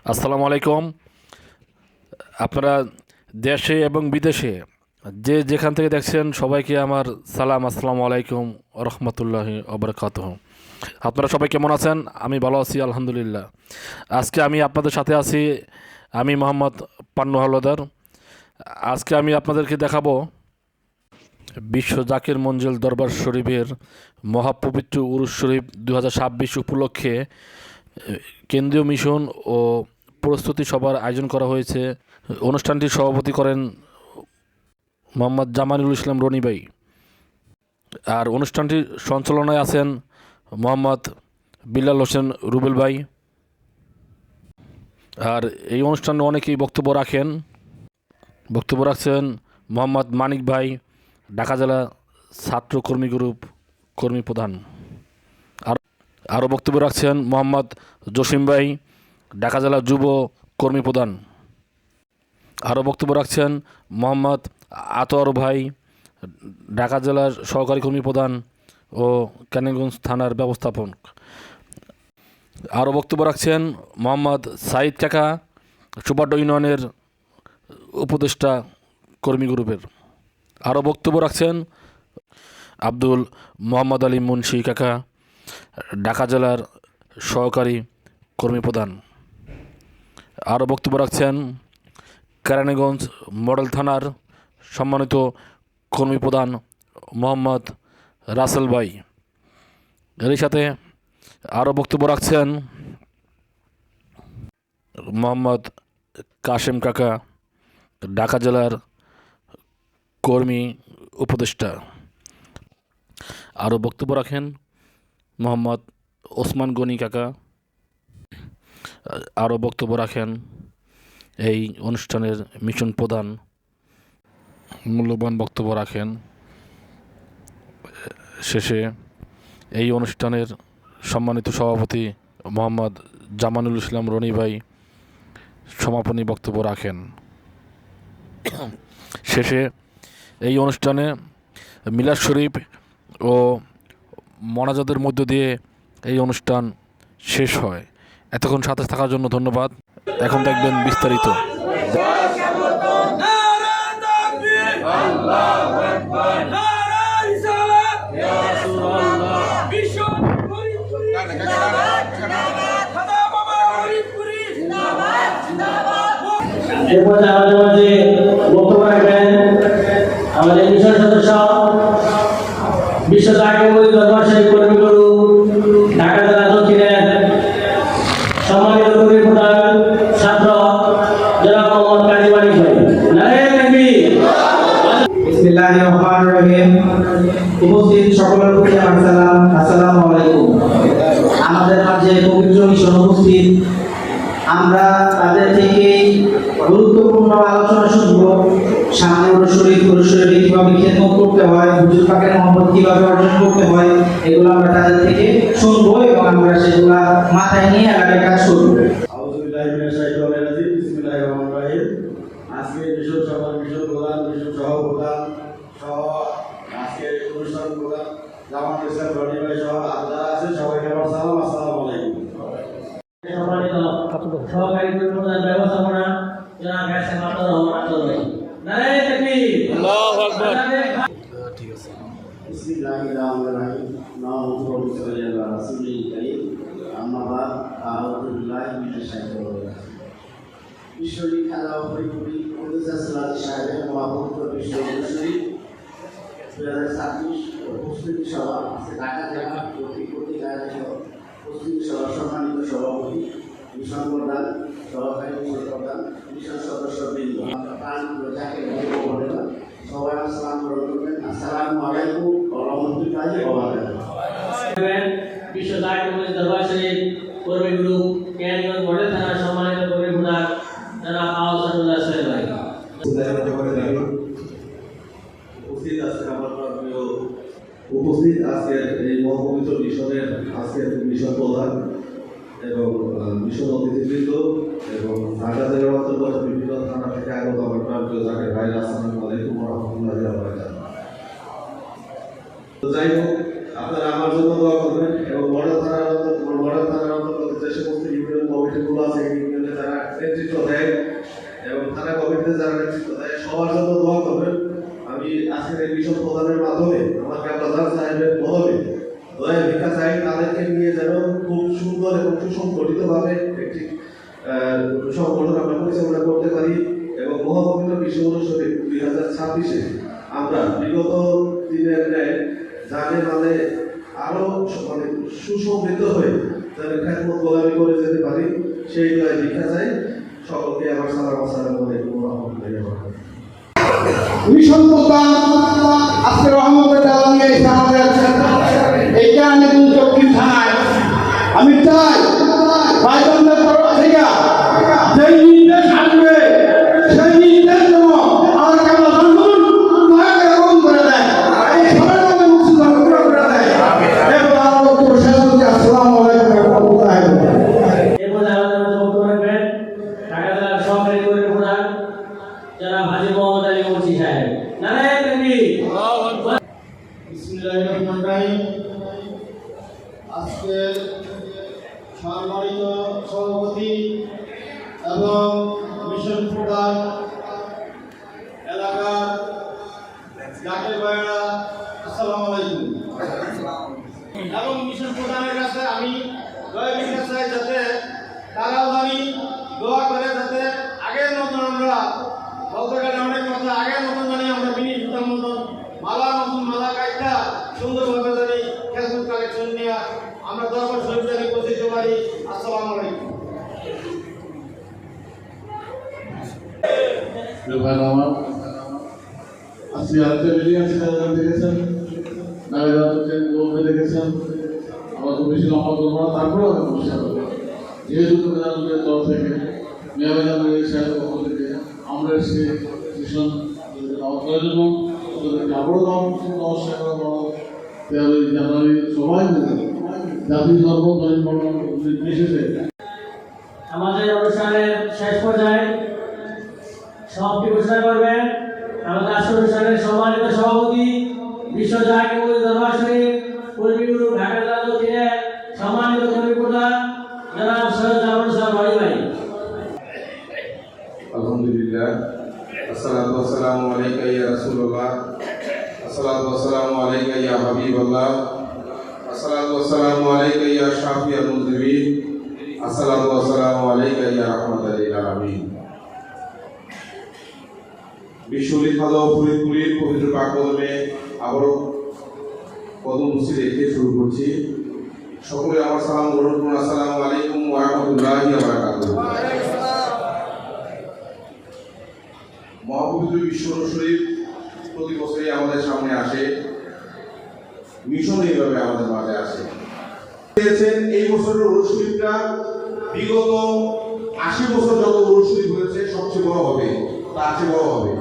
আসসালামু আলাইকুম। আপনারা দেশে এবং বিদেশে যে যেখান থেকে দেখছেন সবাইকে আমার সালাম, আসসালামু আলাইকুম রহমতুল্লাহি ওবরাকাতুহ। আপনারা সবাই কেমন আছেন? আমি ভালো আছি আলহামদুলিল্লাহ। আজকে আমি আপনাদের সাথে আছি, আমি মোহাম্মদ পান্নু হাওলাদার। আজকে আমি আপনাদেরকে দেখাবো বিশ্ব জাকির মঞ্জিল দরবার শরীফের মহাপবিত্র উরুস শরীফ 2026 উপলক্ষে কেন্দ্রীয় মিশন ও প্রস্তুতি সভার আয়োজন করা হয়েছে। অনুষ্ঠানটির সভাপতি করেন মোহাম্মদ জামানুল ইসলাম রনি ভাই। আর অনুষ্ঠানটির সঞ্চালনায় আছেন মোহাম্মদ বিল্লাল হোসেন রুবেল ভাই। আর এই অনুষ্ঠানে অনেকেই বক্তব্য রাখছেন মোহাম্মদ মানিক ভাই, ঢাকা জেলা ছাত্র কর্মী গ্রুপ কর্মী প্রধান। আরও বক্তব্য রাখছেন মোহাম্মদ জসিম ভাই, ঢাকা জেলা যুব কর্মী প্রধান। আরও বক্তব্য রাখছেন মোহাম্মদ আতর ভাই, ঢাকা জেলার সহকারী কর্মী প্রধান ও কেরানীগঞ্জ থানার ব্যবস্থাপক। আরও বক্তব্য রাখছেন মোহাম্মদ সাইদ কাকা, সুপারড ইউনিয়নের উপদেষ্টা কর্মী গ্রুপের। আরও বক্তব্য রাখছেন আব্দুল মোহাম্মদ আলী মুন্সি কাকা, ঢাকা জেলার সহকারী কর্মী প্রধান। আরও বক্তব্য রাখছেন কেরানীগঞ্জ মডেল থানার সম্মানিত কর্মী প্রধান মোহাম্মদ রাসেল ভাই। এরই সাথে আরও বক্তব্য রাখছেন মোহাম্মদ কাশেম কাকা, ঢাকা জেলার কর্মী উপদেষ্টা। আরও বক্তব্য রাখেন মোহাম্মদ ওসমান গনি কাকা। আরও বক্তব্য রাখেন এই অনুষ্ঠানের মিশন প্রধান। মূল্যবান বক্তব্য রাখেন শেষে এই অনুষ্ঠানের সম্মানিত সভাপতি মোহাম্মদ জামানুল ইসলাম রনি ভাই সমাপনী বক্তব্য রাখেন। শেষে এই অনুষ্ঠানে মিলাদ শরীফ ও মোনাজাতের মধ্য দিয়ে এই অনুষ্ঠান শেষ হয়। এতক্ষণ সাথে থাকার জন্য ধন্যবাদ। এখন দেখবেন বিস্তারিত। আমাদের মিশন সদস্য বিশ্ব জাকির মঞ্জিল দরবার শরীফ কর্মী গ্রুপ ঢাকা জেলা দক্ষিণের সম্মানিত কর্মী প্রধান ছাত্র জনাব মোহাম্মদ কাজী মানিক ভাই। নারে তাকবীর। বিসমিল্লাহির রহমানির রহিম। উপস্থিত সকলের প্রতি আমার সালাম, আসসালামু আলাইকুম। আমাদের মাঝে পবিত্র মিশন উপস্থিত, আমরা তাদের থেকে গুরুত্বপূর্ণ আলোচনা শুনবো। সামনে উরুস শরীফ কিভাবে খেদমত করতে হয়, হুজুর পাকের মহব্বত কিভাবে অর্জন করতে হয়, এগুলো আমরা তাদের থেকে শুনবো এবং আমরা সেগুলা মাথায় নিয়ে আগে কাজ করবো। আউযু বিল্লাহি মিনাশ শাইতানির রাজিম। বিসমিল্লাহির রহমানির রহিম। আজকে মিশন সভার মিশন প্রধান, মিশন সহপ্রধান সহ আজকে অনুষ্ঠান প্রধান জামানুল ইসলাম রনি ভাই সহ যারা আছে সবাইকে আমার সালাম, আসসালামু আলাইকুম। সম্মানিত সহকারী কর্মী প্রধান ব্যবস্থাপনা জনাব কাশেম আব্দুর রহমান আব্দুল ভাই। নারে তাকবীর। আল্লাহু আকবার। ঠিক আছে। বিসমিল্লাহির রহমানির রহিম। নাউযু বিল্লাহি মিনাশ রাসূলিল কারীম। আম্মা বাদ, আউযু বিল্লাহি মিনাশ শাইতানির রাজিম। ঈশ্বরী খেলা পরিপূর্ণ প্রফেসর সালাত সাহেবের মহাপবিত্র বিশ্ব শরীফ 2026 প্রস্তুতি সভা ঢাকা জেলা প্রতি আয়োজিত প্রস্তুতি সভা সম্মানিত সভাপতি, মিশন প্রধান, সহকারী মিশন প্রধান, মিশন সদস্যবৃন্দ, সবাই আসসালাম করবেন। আসসালামু আলাইকুম ওয়া রাহমাতুল্লাহি ওয়া বারাকাতুহু। বিশ্ব জাকির মঞ্জিল দরবার শরীফ কর্মী গ্রুপ কেরানীগঞ্জ মডেল থানার সম্মানিত কর্মী প্রধান জনাব আহসানুল্লাহ সাহেব ভাই। উপস্থিত আজকের এই মহাপবিত্র মিশনের আজকের মিশন প্রধান এবং মিশন অতিথিবৃন্দ এবং ঢাকা জেলার অন্তর্গত বিভিন্ন থানা থেকে আগত আমার প্রান্তীয় জাকির ভাইরা, আসসালামু আলাইকুম ওয়া রাহমাতুল্লাহি ওয়া বারাকাতুহু। তো যাই হোক, আপনারা আমার জন্য দোয়া করবেন এবং মডেল থানার অন্তর্গত যে সমস্ত ইউনিয়ন কমিটিগুলো আছে ইউনিয়নে যারা নেতৃত্ব দেয় এবং থানা কমিটিতে যারা নেতৃত্ব দেয় সবার জন্য দোয়া করবেন। আমি আজকের এই মিশন প্রদানের মাধ্যমে আমার কাবলাদার সাহেবের মহলে দয়া ভিক্ষা চাই, তাদেরকে নিয়ে যেন খুব সুন্দর এবং সুসংগঠিতভাবে একটি সংগঠন আমরা পরিচালনা করতে পারি এবং মহাপবিত্র বিশ্ব অনুষ্ঠিত 2026-এ আমরা বিগত দিনের ন্যায় জানে মানে আরো মানে সুসমৃদ্ধ হয়ে যেন খ্যাতমত গোলামি করে যেতে পারি, সেই দয়া ভিক্ষা চাই। সকলকে আমার সালাম আসসালামু আলাইকুম ওয়া রাহমাতুল্লাহি ওয়া বারাকাতুহু। মিশন প্রধান আজকে রহমতের ডালা নিয়ে এসে আমাদের এই কেরানীগঞ্জ দক্ষিণ থানায় আমি চাই ভাইজানদের তরফ থেকে যেই নির্দেশ আসবে সেই নির্দেশ যেন আমার কামনা দয়া করে গ্রহণ করে দেয়, সবার মধ্যে মুক্তি করে দেয়। এরপর আমার বক্তব্য শেষ হচ্ছে। আসসালামু আলাইকুম ওয়া রাহমাতুল্লাহি ওয়া বারাকাতুহু। এরপরে আমাদের মধ্যে বক্তব্য রাখবেন ঢাকা জেলার সহকারী কর্মী প্রধান জনাব হাজী মোহাম্মদ আলী মুন্সি সাহেব। নারায়ণ তাকবীর। বিসমিল্লাহির রহমানির রহিম। আজকের সম্মানিত সভাপতি এবং মিশন প্রধান এলাকার জাকির ভাইরা, আসসালামু আলাইকুম। এবং মিশন প্রধানের কাছে আমি দয়া ভিক্ষা চাই যাতে তারাও জানি দোয়া করে যাতে আগের মতন আমরা বলতে গেলে অনেক কথা আগের মতন জানি আমরা মিনি সুতার মতন মালা কাইটা সুন্দরভাবে জানি ফেসবুক কালেকশন নিয়ে আমরা দরবার শরীফ জানি পৌঁছতে পারি। আসসালামু আলাইকুম। আজকে আজকে মিটিং আছে, দেখেছেন দেখেছেন আমার খুব বেশি লম্বা করবো না, তারপরেও আমি পরিষ্কার করবো। যেহেতু প্রধানমন্ত্রীর তরফ থেকে মেয়াবাজানের সাহেবের পক্ষ থেকে আমরা এসে মিশন করার জন্য আবারও নমস্কার করা জানুয়ারি সবাই মিলে জাতি ধর্ম নির্বিশেষে আমাদের অনুষ্ঠানের শেষ পর্যায়ে সমাপ্তি ঘোষণা করবেন আমাদের আজকের অনুষ্ঠানের সম্মানিত সভাপতি বিশ্ব জাকির দরবার শরীফ কর্মীগুরু ঢাকা জেলা দক্ষিণের সম্মানিত কর্মী প্রধান জনাব সৈয়দ জামাল হোসেন বাড়ি ভাই। আলহামদুলিল্লাহ, আসসালাতু ওয়াসসালামু আলাইকা ইয়া রাসূলুল্লাহ, আসসালাতু ওয়াসসালামু আলাইকা ইয়া হাবিবাল্লাহ, আসসালাতু ওয়াসসালামু আলাইকা ইয়া শাফিউল মুযনিবিন, আসসালাতু ওয়াসসালামু আলাইকা ইয়া রাহমাতাল লিল আলামিন। বিশ্বলিত ভালো ফরিদপুরের পবিত্র পাককদমে আবারও কদম মুসি রেখে শুরু করছি। সকলে আমার সালাম গ্রহণ করুন। আসসালামু আলাইকুম ওয়া রাহমাতুল্লাহি ওয়া বারাকাতুহু। মহাপবিত্র বিশ্ব শরীফ প্রতি বছরই আমাদের সামনে আসে, মিশন এইভাবে আমাদের মাঝে আসে। এই বছরের উরুস শরীফটা বিগত 80 বছর যত উরুস শরীফ হয়েছে সবচেয়ে বড় হবে, তার চেয়ে বড় হবে।